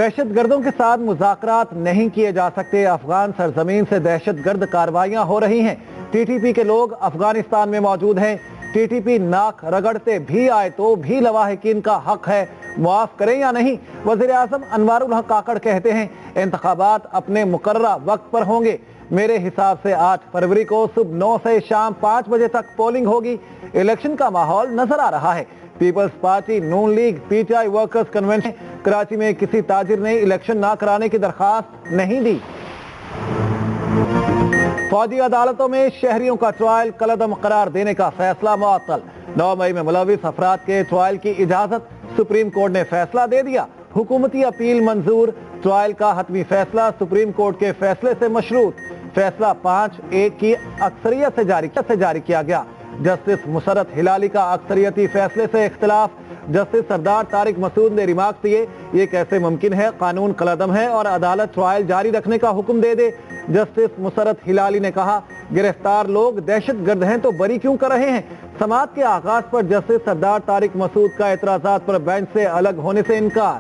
दहशतगर्दों के साथ मुज़ाकरात नहीं किए जा सकते। अफगान सरजमीन से दहशतगर्द कार्रवाइयां हो रही हैं। टीटीपी के लोग अफगानिस्तान में मौजूद हैं। टीटीपी नाक रगड़ते भी आए तो भी लवाहिकीन का हक है, मुआफ करें या नहीं। वज़ीर आज़म अनवारुल हक काकड़ कहते हैं, इंतखाबात अपने मुकर्ररा वक्त पर होंगे। मेरे हिसाब से 8 फरवरी को सुबह 9 से शाम 5 बजे तक पोलिंग होगी। इलेक्शन का माहौल नजर आ रहा है। Peoples Party, Noon League, PTI workers convention Karachi में किसी ताजिर ने इलेक्शन ना कराने की दरखास्त नहीं दी। फौजी अदालतों में शहरियों का ट्रायल कलअदम करार देने का फैसला मुअत्तल। 9 मई में मुलविस अफराद के ट्रायल की इजाजत सुप्रीम कोर्ट ने फैसला दे दिया। हुकूमती अपील मंजूर। ट्रायल का हतमी फैसला सुप्रीम कोर्ट के फैसले से मशरूत। फैसला 5-1 की अक्सरियत से जारी किया गया। जस्टिस मुसरत हिलाली का अक्सरियती फैसले से इख्तिलाफ। जस्टिस सरदार तारिक मसूद ने रिमार्क दिए, ये कैसे मुमकिन है, कानून कलअदम है और अदालत ट्रायल जारी रखने का हुक्म दे दे। जस्टिस मुसरत हिलाली ने कहा, गिरफ्तार लोग दहशतगर्द हैं तो बरी क्यों कर रहे हैं। समाअत के आगाज पर जस्टिस सरदार तारिक मसूद का एतराजात पर बेंच से अलग होने से इनकार।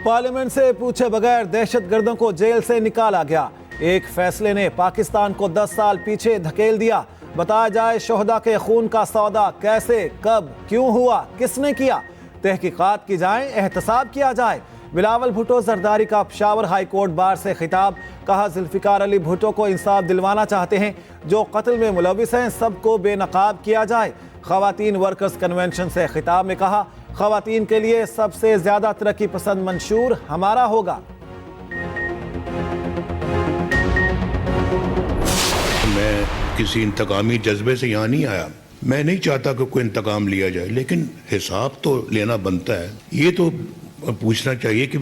पार्लियामेंट से पूछे बगैर दहशतगर्दों को जेल से निकाला गया। एक फैसले ने पाकिस्तान को 10 साल पीछे धकेल दिया। बताया जाए शोहदा के खून का सौदा कैसे, कब, क्यों हुआ, किसने किया। तहकीकात की जाए, एहतसाब किया जाए। बिलावल भुट्टो जरदारी का पेशावर हाई कोर्ट बार से खिताब। कहा, जुल्फिकार अली भुट्टो को इंसाफ दिलवाना चाहते हैं। जो कत्ल में मुलविस हैं सबको बेनकाब किया जाए। खवातीन वर्कर्स कन्वेंशन से खिताब में कहा, खवातीन के लिए सबसे ज्यादा तरक्की पसंद मंशूर हमारा होगा। मैं किसी इंतकामी जज्बे से यहाँ नहीं आया। मैं नहीं चाहता कि कोई इंतकाम लिया जाए, लेकिन हिसाब तो लेना बनता है। ये तो पूछना चाहिए कि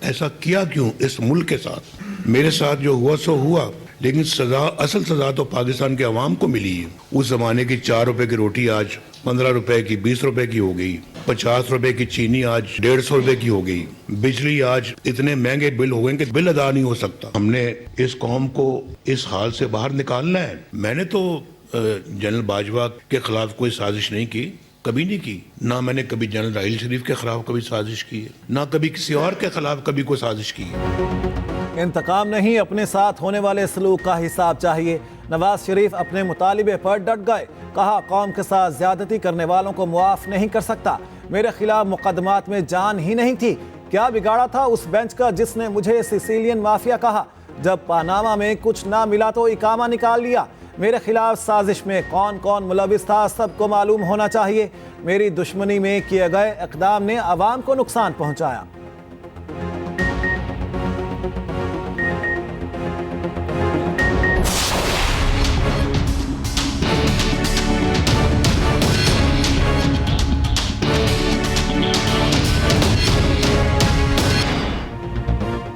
ऐसा किया क्यों इस मुल्क के साथ। मेरे साथ जो हुआ सो हुआ, लेकिन सजा, असल सजा तो पाकिस्तान के अवाम को मिली है। उस जमाने की 4 रुपए की रोटी आज 15 रुपए की, 20 रुपए की हो गई। 50 रुपए की चीनी आज 150 रुपए की हो गई। बिजली आज इतने महंगे बिल हो गए कि बिल अदा नहीं हो सकता। हमने इस कौम को इस हाल से बाहर निकालना है। मैंने तो जनरल बाजवा के खिलाफ कोई साजिश नहीं की, कभी नहीं की। ना मैंने कभी जनरल राहिल शरीफ के खिलाफ कभी साजिश की है, ना कभी किसी और के खिलाफ कभी कोई साजिश की है। इंतकाम नहीं, अपने साथ होने वाले सलूक का हिसाब चाहिए। नवाज शरीफ अपने मुतालिबे पर डट गए। कहा, कौम के साथ ज्यादती करने वालों को मुआफ नहीं कर सकता। मेरे खिलाफ मुकदमात में जान ही नहीं थी। क्या बिगाड़ा था उस बेंच का जिसने मुझे सिसिलियन माफिया कहा। जब पानामा में कुछ ना मिला तो इकामा निकाल लिया। मेरे खिलाफ साजिश में कौन कौन मुलविस था सबको मालूम होना चाहिए। मेरी दुश्मनी में किए गए इक़दाम ने अवाम को नुकसान पहुंचाया।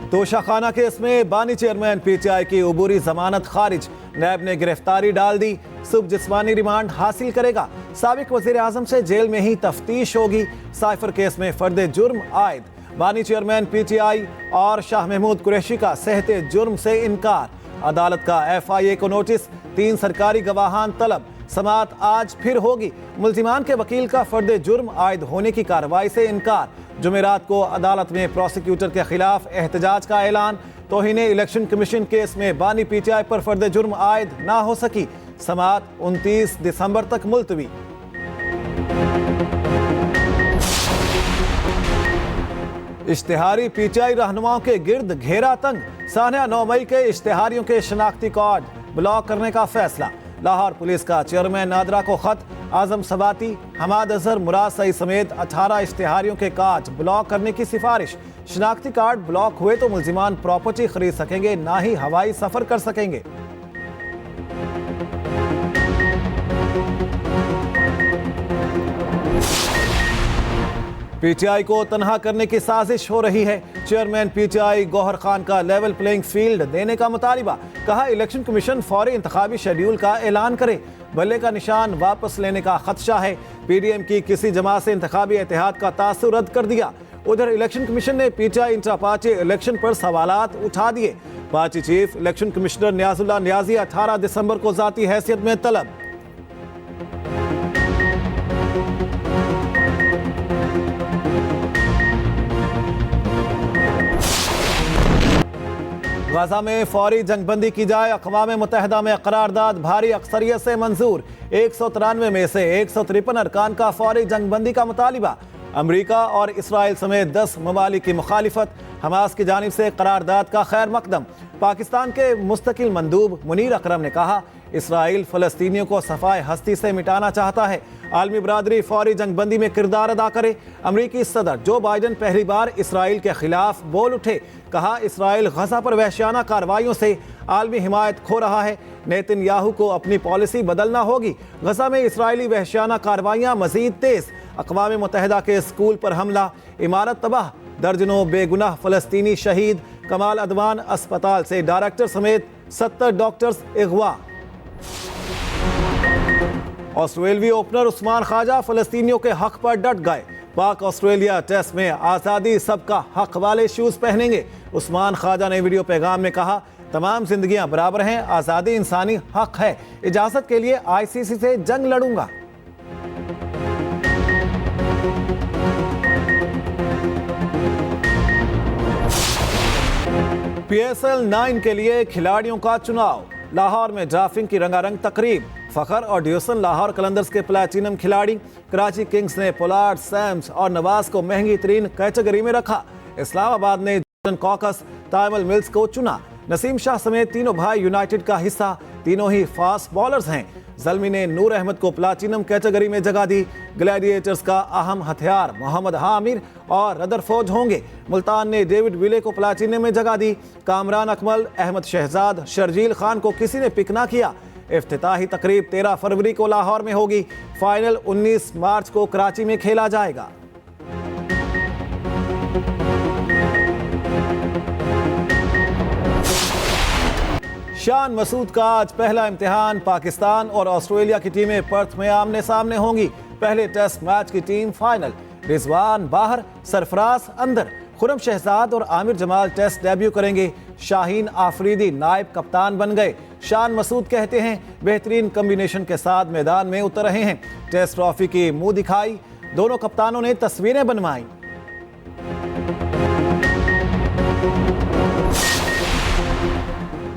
तोशाखाना केस में बानी चेयरमैन पीटीआई की उबूरी जमानत खारिज। नैब ने गिरफ्तारी डाल दी। सुबह जिस्मानी रिमांड हासिल करेगा। साबिक वजीर आजम से जेल में ही तफ्तीश होगी। साइफर केस में फर्द जुर्म आयद। बानी चेयरमैन पीटीआई और शाह महमूद कुरैशी का सहते जुर्म से इनकार। अदालत का FIA को नोटिस। 3 सरकारी गवाहान तलब। समाअत आज फिर होगी। मुल्जिमान के वकील का फर्द जुर्म आयद होने की कार्रवाई से इनकार। जुमेरात को अदालत में प्रोसिक्यूटर के खिलाफ एहतजाज का ऐलान। तौहीने इलेक्शन कमीशन केस में बानी पीटीआई पर फर्द जुर्म आयद ना हो सकी। समाअत 29 दिसंबर तक मुलतवी। इश्तिहारी पीटीआई रहनुमाओं के गिर्द घेरा तंग। सानिया 9 मई के इश्तिहारियों के शनाख्ती कार्ड ब्लॉक करने का फैसला। लाहौर पुलिस का चेयरमैन नादरा को खत। आजम सबाती, हमाद अजहर, मुराद सईद समेत 18 इश्तिहारियों के कार्ड ब्लॉक करने की सिफारिश। शनाख्ती कार्ड ब्लॉक हुए तो मुल्जिमान प्रॉपर्टी खरीद सकेंगे, ना ही हवाई सफर कर सकेंगे। पीटीआई को तनहा करने की साजिश हो रही है। चेयरमैन पीटीआई गौहर खान का लेवल प्लेइंग फील्ड देने का मुतालिबा। कहा, इलेक्शन कमीशन फौरी इंतखाबी शेड्यूल का ऐलान करे। बल्ले का निशान वापस लेने का खदशा है। PDM की किसी जमात से इंतखाबी इत्तेहाद का तासुर रद्द कर दिया। उधर इलेक्शन कमीशन ने पीटीआई इंट्रा पार्टी इलेक्शन पर सवालात उठा दिए। Party chief election commissioner Niazullah Niazi 18 दिसंबर को जाती हैसियत में तलब। गाजा में फौरी जंगबंदी की जाए, अक़वाम मुत्तहिदा में करारदाद भारी अक्सरियत से मंजूर। 193 में से 153 अरकान का फौरी जंगबंदी का मुतालिबा। अमरीका और इसराइल समेत 10 ममालिक की मुखालिफत। हमास की जानिब से करारदाद का खैर मकदम। पाकिस्तान के मुस्तकिल मंदूब मुनीर अकरम ने कहा, इसराइल फ़लस्तीनियों को सफाए हस्ती से मिटाना चाहता है। आलमी बरादरी फौरी जंगबंदी में किरदार अदा करे। अमरीकी सदर जो बाइडन पहली बार इसराइल के खिलाफ बोल उठे। कहा, इसराइल गजा पर वहशियाना कार्रवाइयों से आलमी हिमायत खो रहा है। नेतन्याहू को अपनी पॉलिसी बदलना होगी। गजा में इसराइली वहशियाना कार्रवाइयाँ मजीद तेज। अक़वाम मुत्तहिदा के स्कूल पर हमला, इमारत तबाह, दर्जनों बेगुनाह फ़लस्तीनी शहीद। कमाल अदवान अस्पताल से डायरेक्टर समेत 70 डॉक्टर्स अगवा। ऑस्ट्रेलियावी ओपनर उस्मान ख्वाजा फ़लस्तीनियों के हक पर डट गए। पाक ऑस्ट्रेलिया टेस्ट में आज़ादी सबका हक वाले शूज़ पहनेंगे। उस्मान ख्वाजा ने वीडियो पैगाम में कहा, तमाम जिंदगियां बराबर हैं, आज़ादी इंसानी हक है। इजाज़त के लिए ICC से जंग लड़ूंगा। PSL 9 के लिए खिलाड़ियों का चुनाव। लाहौर में ड्राफ्टिंग की रंगारंग तकरीब। फ़खर और ड्यूसन लाहौर कलंदर्स के प्लैटिनम खिलाड़ी। कराची किंग्स ने पोलार्ड, सैम्स और नवाज को महंगी तरीन कैटेगरी में रखा। इस्लामाबाद ने जॉर्डन कॉकस, ताइमल मिल्स को चुना। नसीम शाह समेत तीनों भाई यूनाइटेड का हिस्सा, तीनों ही फास्ट बॉलर्स हैं। ज़ल्मी ने नूर अहमद को प्लैटिनम कैटेगरी में जगह दी। ग्लैडिएटर्स का अहम हथियार मोहम्मद हामिर और रदरफोर्ड होंगे। मुल्तान ने डेविड विले को प्लैटिनम में जगह दी। कामरान अकमल, अहमद शहजाद, शर्जील खान को किसी ने पिक ना किया। इफ्तिताही तकरीब 13 फरवरी को लाहौर में होगी। फाइनल 19 मार्च को कराची में खेला जाएगा। शान मसूद का आज पहला इम्तिहान। पाकिस्तान और ऑस्ट्रेलिया की टीमें पर्थ में आमने सामने होंगी। पहले टेस्ट मैच की टीम फाइनल। रिजवान बाहर, सरफराज अंदर। खुरम शहजाद और आमिर जमाल टेस्ट डेब्यू करेंगे। शाहीन आफरीदी नायब कप्तान बन गए। शान मसूद कहते हैं, बेहतरीन कम्बिनेशन के साथ मैदान में उतर रहे हैं। टेस्ट ट्रॉफी की मुंह दिखाई। दोनों कप्तानों ने तस्वीरें बनवाई।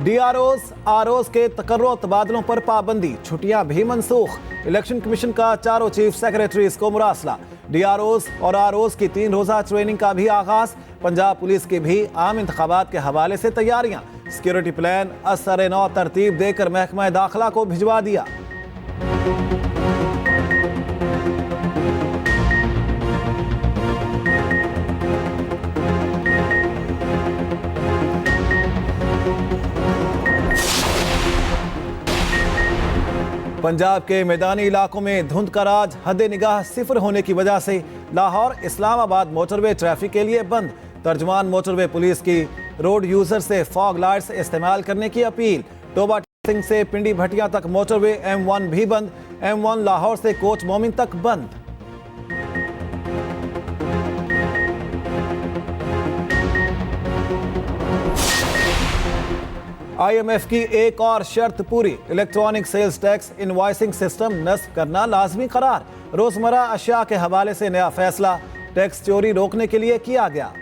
DROs, ROs के तकर्रो तबादलों पर पाबंदी। छुट्टियां भी मनसूख। इलेक्शन कमीशन का चारों चीफ सेक्रेटरीज को मुरासला। DROs और ROs की 3 रोजा ट्रेनिंग का भी आगाज। पंजाब पुलिस की भी आम इंतखाबात के हवाले से तैयारियां। सिक्योरिटी प्लान असर-ए-नौ तरतीब देकर महकमा दाखिला को भिजवा दिया। पंजाब के मैदानी इलाकों में धुंध का राज। हद निगाह सिफर होने की वजह से लाहौर इस्लामाबाद मोटरवे ट्रैफिक के लिए बंद। तर्जुमान मोटरवे पुलिस की रोड यूजर से फॉग लाइट्स इस्तेमाल करने की अपील। टोबा सिंह से पिंडी भटिया तक मोटरवे M1 भी बंद। M1 लाहौर से कोच मोमिन तक बंद। IMF की एक और शर्त पूरी। Electronic sales tax invoicing system नस्ब करना लाजमी करार। रोजमर्रा अशिया के हवाले से नया फैसला। टैक्स चोरी रोकने के लिए किया गया।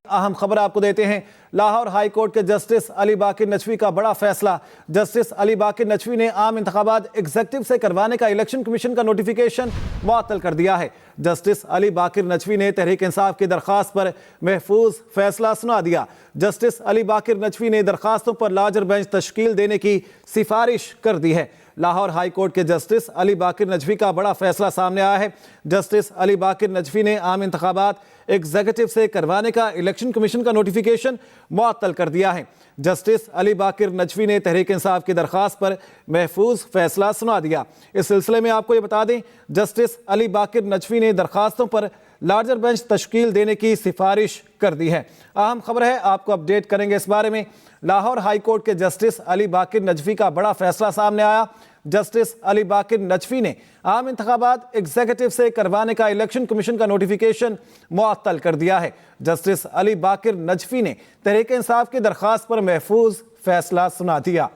अहम खबर आपको देते हैं। लाहौर हाई कोर्ट के जस्टिस अली बाकिर नचवी का बड़ा फैसला। जस्टिस अली बाकिर नचवी ने आम इंतखाबात एग्जेक्टिव से करवाने का इलेक्शन कमीशन का नोटिफिकेशन मुअत्तल कर दिया है। जस्टिस अली बाकिर नचवी ने तहरीक इंसाफ की दरखास्त पर महफूज फैसला सुना दिया। जस्टिस अली बाकिर नचवी ने दरखास्तों पर लार्जर बेंच तश्कील देने की सिफारिश कर दी है। लाहौर हाई कोर्ट के जस्टिस अली बाकिर नचवी का बड़ा फैसला सामने आया है। जस्टिस अली बाकिर नचवी ने आम इंतखाबात एग्जीक्यूटिव से करवाने का इलेक्शन कमीशन का नोटिफिकेशन मुअत्तल कर दिया है। जस्टिस अली बाकिर नचवी ने तहरीक इंसाफ की दरखास्त पर महफूज फैसला सुना दिया। इस सिलसिले में आपको ये बता दें, जस्टिस अली बाकिर नचवी ने दरखास्तों पर लार्जर बेंच तश्कील देने की सिफारिश कर दी है। अहम खबर है, आपको अपडेट करेंगे इस बारे में। लाहौर हाई कोर्ट के जस्टिस अली बाकिर नचवी का बड़ा फैसला सामने आया। जस्टिस अली बाकिर नचवी ने आम इंतखाबात एग्जीक्यूटिव से करवाने का इलेक्शन कमीशन का नोटिफिकेशन मुअत्तल कर दिया है। जस्टिस अली बाकिर नचवी ने तहरीक इंसाफ की दरखास्त पर महफूज फैसला सुना दिया।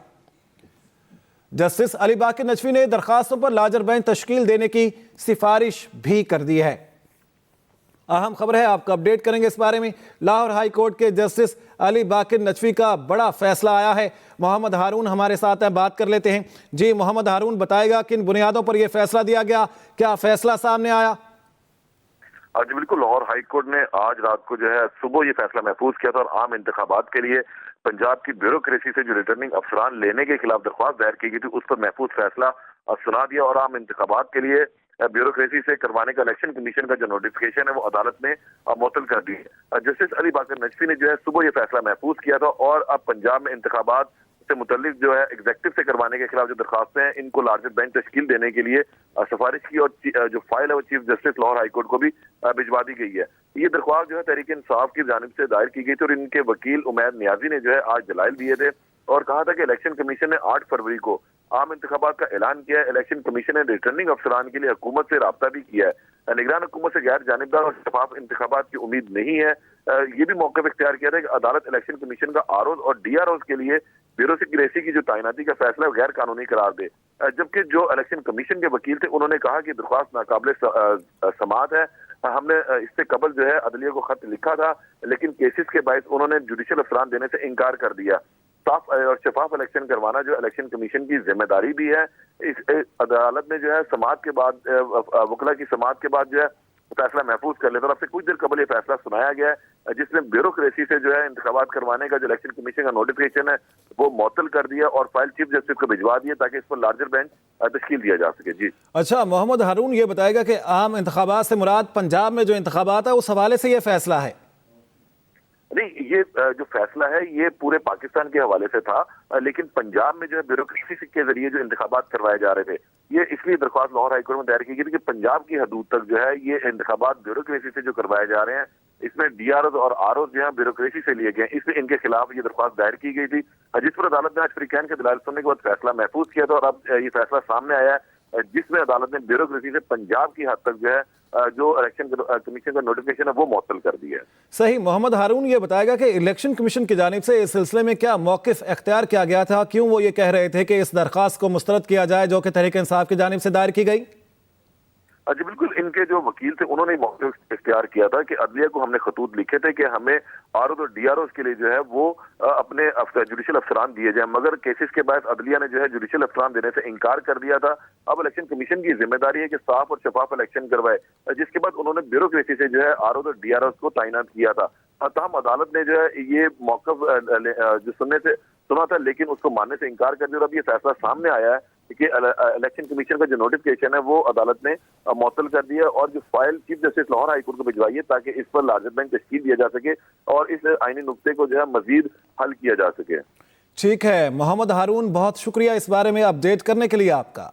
जस्टिस अली बाकर नजवी ने दरखास्तों पर लार्जर बेंच तश्कील देने की सिफारिश भी कर दी है। अहम खबर है, आपको अपडेट करेंगे इस बारे में। लाहौर हाई कोर्ट के जस्टिस अली बाकर नजवी का बड़ा फैसला आया है। मोहम्मद हारून हमारे साथ हैं, बात कर लेते हैं। जी मोहम्मद हारून, बताएगा किन बुनियादों पर यह फैसला दिया गया, क्या फैसला सामने आया? जी बिल्कुल, लाहौर हाई कोर्ट ने आज रात को जो है सुबह ये फैसला महफूज किया था और आम इंतखाबात के लिए पंजाब की ब्यूरोक्रेसी से जो रिटर्निंग अफसरान लेने के खिलाफ दरख्वास्त दायर की गई थी उस पर महफूज फैसला सुना दिया और आम इंतखाबात के लिए ब्यूरोक्रेसी से करवाने का इलेक्शन कमीशन का जो नोटिफिकेशन है वो अदालत ने मुअत्तल कर दी है। जस्टिस अली बाकर नजवी ने जो है सुबह ये फैसला महफूज किया था और अब पंजाब में इंतखाबात से मुतल्लिक जो है एग्जेक्टिव से करवाने के खिलाफ जो दरखास्तें हैं इनको लार्जर बेंच तश्कील देने के लिए सिफारिश की और जो फाइल है वो chief justice Lahore high court को भी भिजवा दी गई है। ये दरख्वास्त जो है तहरीक इंसाफ की जानिब से दायर की गई थी और इनके वकील उमैर नियाजी ने जो है आज दलाइल दिए थे और कहा था कि इलेक्शन कमीशन ने 8 फरवरी को आम इंतखाबात का ऐलान किया है। इलेक्शन कमीशन ने रिटर्निंग अफसरान के लिए हुकूमत से राब्ता भी किया है। निगरान हुकूमत से गैर जानिबदार और शफाफ इंतखाबात की उम्मीद नहीं है। ये भी मौक़िफ़ इख्तियार किया था कि अदालत इलेक्शन कमीशन का आरओज़ और डीआरओज़ के लिए ब्यूरोक्रेसी की जो तैनाती का फैसला गैर कानूनी करार दे, जबकि जो इलेक्शन कमीशन के वकील थे उन्होंने कहा कि दरख्वास्त नाकाबिल समाअत है। हमने इससे कबल जो है अदलिया को खत लिखा था लेकिन केसेस के बायस उन्होंने जुडिशल अफसरान देने से इनकार कर दिया। साफ और शफाफ इलेक्शन करवाना जो इलेक्शन कमीशन की जिम्मेदारी भी है। इस अदालत ने जो है समाअत के बाद वकला की समाअत के बाद जो है फैसला महफूज कर लेता और अब से कुछ देर कबल ये फैसला सुनाया गया है जिसमें ब्यूरोक्रेसी से जो है इंतखाबात करवाने का जो इलेक्शन कमीशन का नोटिफिकेशन है वो मुअत्तल कर दिया और फाइल चीफ जस्टिस को भिजवा दिया ताकि इस पर लार्जर बेंच तश्कील दिया जा सके। जी अच्छा मोहम्मद हारून, ये बताएगा कि आम इंतखाबात से मुराद पंजाब में जो इंतखाबात है उस हवाले से यह फैसला है? नहीं, ये जो फैसला है ये पूरे पाकिस्तान के हवाले से था लेकिन पंजाब में जो है ब्यूरोक्रेसी के जरिए जो इंतखाबात करवाए जा रहे थे ये इसलिए दरख्वास्त लाहौर हाईकोर्ट में दायर की गई थी कि पंजाब की हदूद तक जो है ये इंतखाबात ब्यूरोक्रेसी से जो करवाए जा रहे हैं इसमें डीआरओ और आरओ जो है ब्यूरोक्रेसी से लिए गए, इसलिए इनके खिलाफ ये दरख्वास्त दायर की गई थी जिस पर अदालत ने आज फ्रीकैन के दलाल सुनने के बाद फैसला महफूज किया था और अब ये फैसला सामने आया है जिसमें अदालत ने ब्यूरोक्रेसी से पंजाब की हद तक जो है जो इलेक्शन कमीशन का नोटिफिकेशन है वो मुअत्तल कर दिया है। सही। मोहम्मद हारून ये बताएगा कि इलेक्शन कमीशन की जानिब से इस सिलसिले में क्या मौक़िफ़ इख्तियार किया गया था, क्यों वो ये कह रहे थे कि इस दरख्वास्त को मुस्तरद किया जाए जो कि तहरीक इंसाफ की जानिब से दायर की गई? जी बिल्कुल, इनके जो वकील थे उन्होंने मौक़िफ़ इख्तियार किया था कि अदलिया को हमने खतूत लिखे थे कि हमें आरओ और डीआरओ के लिए जो है वो अपने जुडिशल अफसरान दिए जाए, मगर केसेस के बाद अदलिया ने जो है जुडिशल अफसरान देने से इनकार कर दिया था। अब इलेक्शन कमीशन की जिम्मेदारी है कि साफ और शफाफ इलेक्शन करवाए, जिसके बाद उन्होंने ब्यूरोक्रेसी से जो है आरओ और डीआरओ को तैनात किया था। तमाम अदालत ने जो है ये मौक़िफ़ जो सुना था लेकिन उसको मानने से इनकार कर दिया और अब ये फैसला सामने आया है कि इलेक्शन कमीशन का जो नोटिफिकेशन है वो अदालत ने मुअत्तल कर दिया और जो file chief justice Lahore high court को भिजवाई है ताकि इस पर लार्जर बेंच तश्कील दिया जा सके और इस आईनी नुक्ते को जो है मजीद हल किया जा सके। ठीक है मोहम्मद हारून, बहुत शुक्रिया इस बारे में अपडेट करने के लिए आपका।